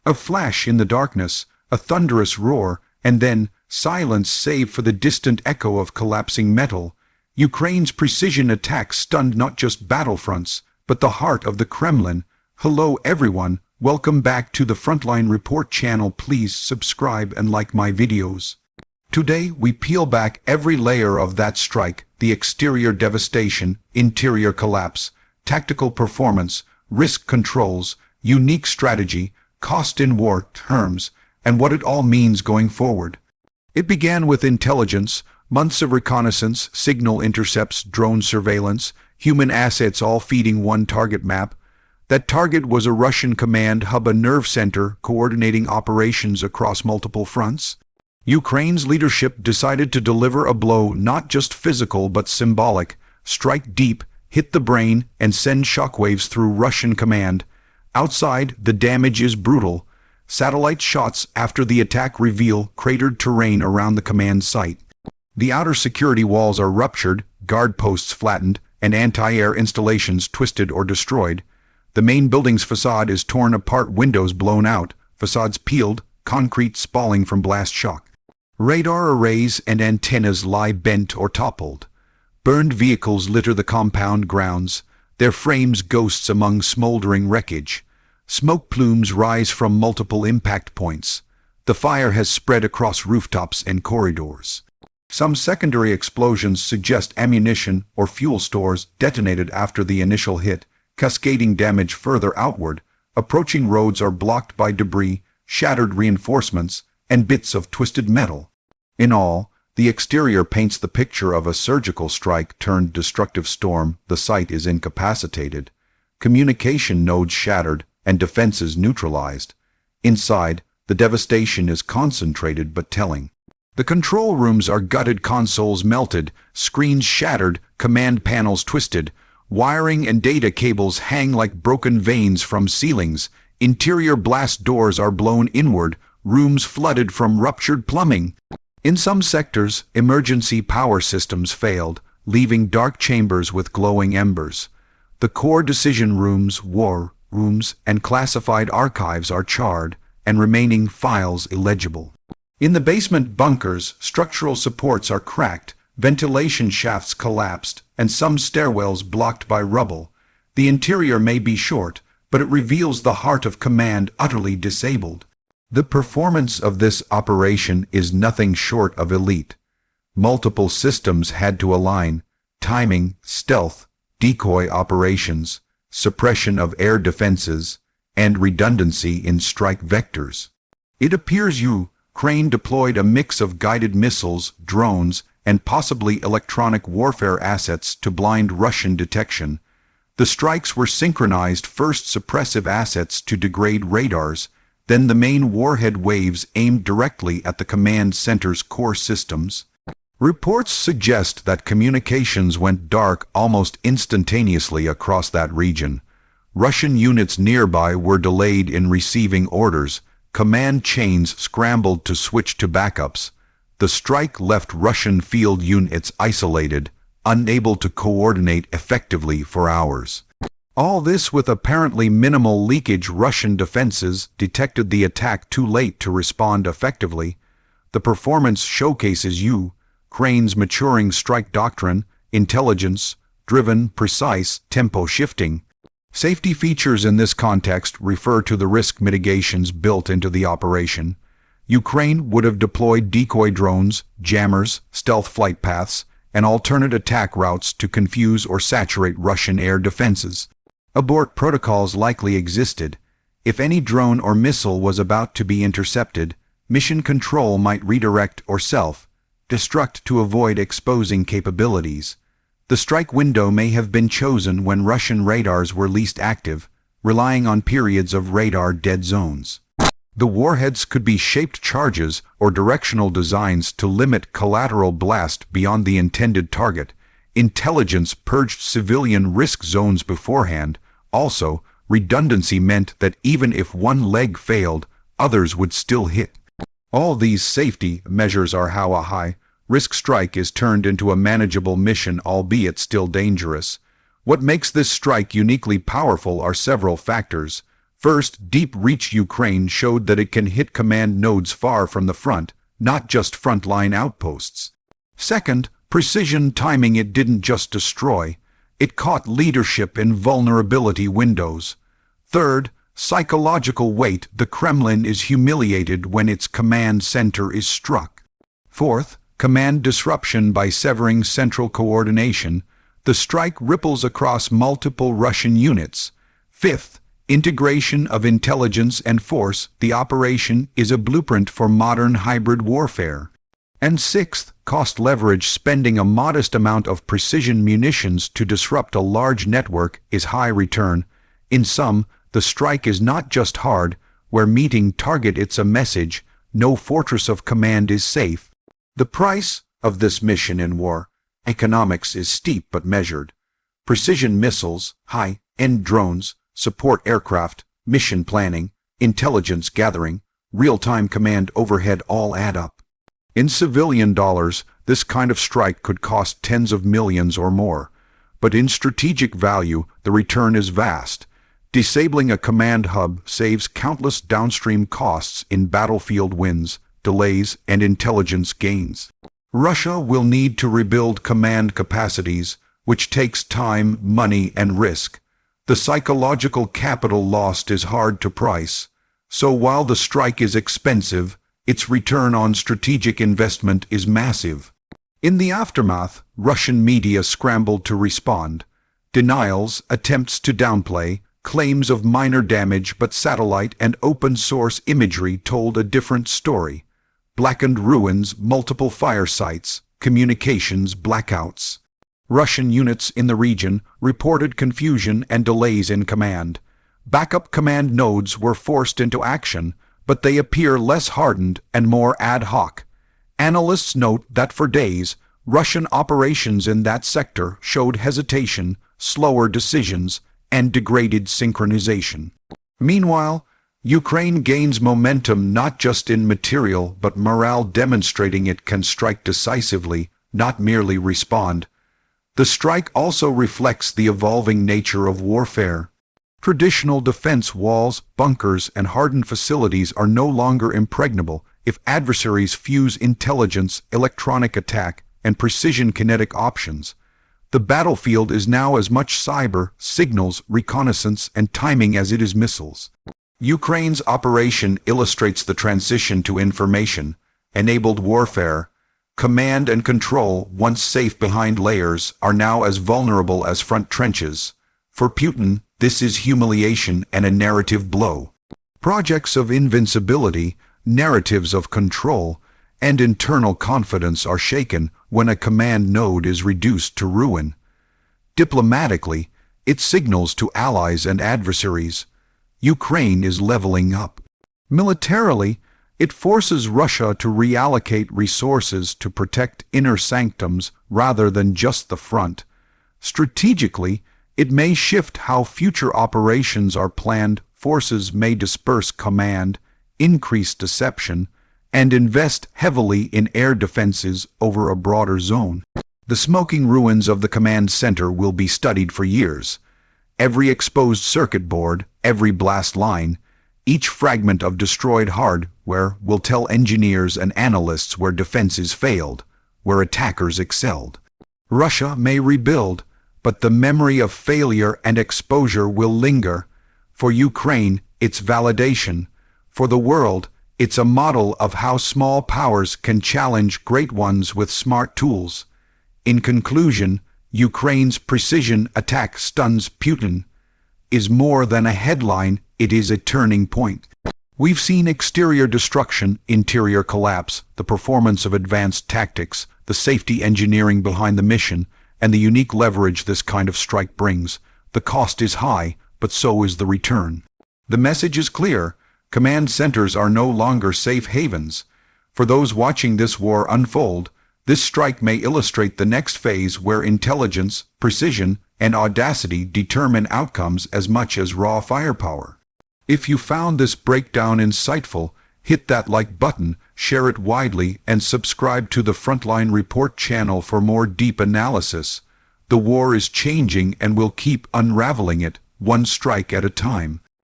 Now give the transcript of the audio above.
A flash in the darkness, a thunderous roar, and then silence save for the distant echo of collapsing metal. Ukraine's precision attack stunned not just battlefronts, but the heart of the Kremlin. Hello everyone, welcome back to the Frontline Report channel. Please subscribe and like my videos. Today we peel back every layer of that strike, the exterior devastation, interior collapse, tactical performance, risk controls, unique strategy, cost in war terms, and what it all means going forward. It began with intelligence, months of reconnaissance, signal intercepts, drone surveillance, human assets all feeding one target map. That target was a Russian command hub, a nerve center coordinating operations across multiple fronts. Ukraine's leadership decided to deliver a blow not just physical but symbolic, strike deep, hit the brain, and send shockwaves through Russian command. Outside, the damage is brutal. Satellite shots after the attack reveal cratered terrain around the command site. The outer security walls are ruptured, guard posts flattened, and anti-air installations twisted or destroyed. The main building's facade is torn apart, windows blown out, facades peeled, concrete spalling from blast shock. Radar arrays and antennas lie bent or toppled. Burned vehicles litter the compound grounds, their frames ghosts among smoldering wreckage. Smoke plumes rise from multiple impact points. The fire has spread across rooftops and corridors. Some secondary explosions suggest ammunition or fuel stores detonated after the initial hit, cascading damage further outward. Approaching roads are blocked by debris, shattered reinforcements, and bits of twisted metal. In all, the exterior paints the picture of a surgical strike turned destructive storm. The site is incapacitated, communication nodes shattered, and defenses neutralized. Inside, the devastation is concentrated but telling. The control rooms are gutted, consoles melted, screens shattered, command panels twisted. Wiring and data cables hang like broken veins from ceilings. Interior blast doors are blown inward, rooms flooded from ruptured plumbing. In some sectors, emergency power systems failed, leaving dark chambers with glowing embers. The core decision rooms, war rooms, and classified archives are charred, and remaining files illegible. In the basement bunkers, structural supports are cracked, ventilation shafts collapsed, and some stairwells blocked by rubble. The interior may be short, but it reveals the heart of command utterly disabled. The performance of this operation is nothing short of elite. Multiple systems had to align: timing, stealth, decoy operations, suppression of air defenses, and redundancy in strike vectors. It appears Ukraine deployed a mix of guided missiles, drones, and possibly electronic warfare assets to blind Russian detection. The strikes were synchronized: first suppressive assets to degrade radars, then the main warhead waves aimed directly at the command center's core systems. Reports suggest that communications went dark almost instantaneously across that region. Russian units nearby were delayed in receiving orders. Command chains scrambled to switch to backups. The strike left Russian field units isolated, unable to coordinate effectively for hours. All this with apparently minimal leakage. Russian defenses detected the attack too late to respond effectively. The performance showcases Ukraine's maturing strike doctrine: intelligence-driven, precise, tempo-shifting. Safety features in this context refer to the risk mitigations built into the operation. Ukraine would have deployed decoy drones, jammers, stealth flight paths, and alternate attack routes to confuse or saturate Russian air defenses. Abort protocols likely existed. If any drone or missile was about to be intercepted, mission control might redirect or self-destruct to avoid exposing capabilities. The strike window may have been chosen when Russian radars were least active, relying on periods of radar dead zones. The warheads could be shaped charges or directional designs to limit collateral blast beyond the intended target. Intelligence purged civilian risk zones beforehand. Also, redundancy meant that even if one leg failed, others would still hit. All these safety measures are how a high-risk strike is turned into a manageable mission, albeit still dangerous. What makes this strike uniquely powerful are several factors. First, deep-reach Ukraine showed that it can hit command nodes far from the front, not just frontline outposts. Second, precision timing. It didn't just destroy, it caught leadership in vulnerability windows. Third, psychological weight. The Kremlin is humiliated when its command center is struck. Fourth, command disruption by severing central coordination. The strike ripples across multiple Russian units. Fifth, integration of intelligence and force. The operation is a blueprint for modern hybrid warfare. And sixth, cost leverage. Spending a modest amount of precision munitions to disrupt a large network is high return. In sum, the strike is not just hard, where meeting target it's a message, no fortress of command is safe. The price of this mission in war economics is steep but measured. Precision missiles, high-end drones, support aircraft, mission planning, intelligence gathering, real-time command overhead all add up. In civilian dollars, this kind of strike could cost tens of millions or more. But in strategic value, the return is vast. Disabling a command hub saves countless downstream costs in battlefield wins, delays, and intelligence gains. Russia will need to rebuild command capacities, which takes time, money, and risk. The psychological capital lost is hard to price. So while the strike is expensive, its return on strategic investment is massive. In the aftermath, Russian media scrambled to respond. Denials, attempts to downplay, claims of minor damage, but satellite and open-source imagery told a different story. Blackened ruins, multiple fire sites, communications blackouts. Russian units in the region reported confusion and delays in command. Backup command nodes were forced into action, but they appear less hardened and more ad hoc. Analysts note that for days, Russian operations in that sector showed hesitation, slower decisions, and degraded synchronization. Meanwhile, Ukraine gains momentum not just in material but morale, demonstrating it can strike decisively, not merely respond. The strike also reflects the evolving nature of warfare. Traditional defense walls, bunkers, and hardened facilities are no longer impregnable if adversaries fuse intelligence, electronic attack, and precision kinetic options. The battlefield is now as much cyber, signals, reconnaissance, and timing as it is missiles. Ukraine's operation illustrates the transition to information-enabled warfare. Command and control, once safe behind layers, are now as vulnerable as front trenches. For Putin, this is humiliation and a narrative blow. Projects of invincibility, narratives of control, and internal confidence are shaken when a command node is reduced to ruin. Diplomatically, it signals to allies and adversaries, Ukraine is leveling up. Militarily, it forces Russia to reallocate resources to protect inner sanctums rather than just the front. Strategically, it may shift how future operations are planned. Forces may disperse command, increase deception, and invest heavily in air defenses over a broader zone. The smoking ruins of the command center will be studied for years. Every exposed circuit board, every blast line, each fragment of destroyed hardware will tell engineers and analysts where defenses failed, where attackers excelled. Russia may rebuild, but the memory of failure and exposure will linger. For Ukraine, it's validation. For the world, it's a model of how small powers can challenge great ones with smart tools. In conclusion, Ukraine's precision attack stuns Putin is more than a headline, it is a turning point. We've seen exterior destruction, interior collapse, the performance of advanced tactics, the safety engineering behind the mission, and the unique leverage this kind of strike brings. The cost is high, but so is the return. The message is clear. Command centers are no longer safe havens. For those watching this war unfold, this strike may illustrate the next phase where intelligence, precision, and audacity determine outcomes as much as raw firepower. If you found this breakdown insightful, hit that like button, share it widely, and subscribe to the Frontline Report channel for more deep analysis. The war is changing and we'll keep unraveling it, one strike at a time.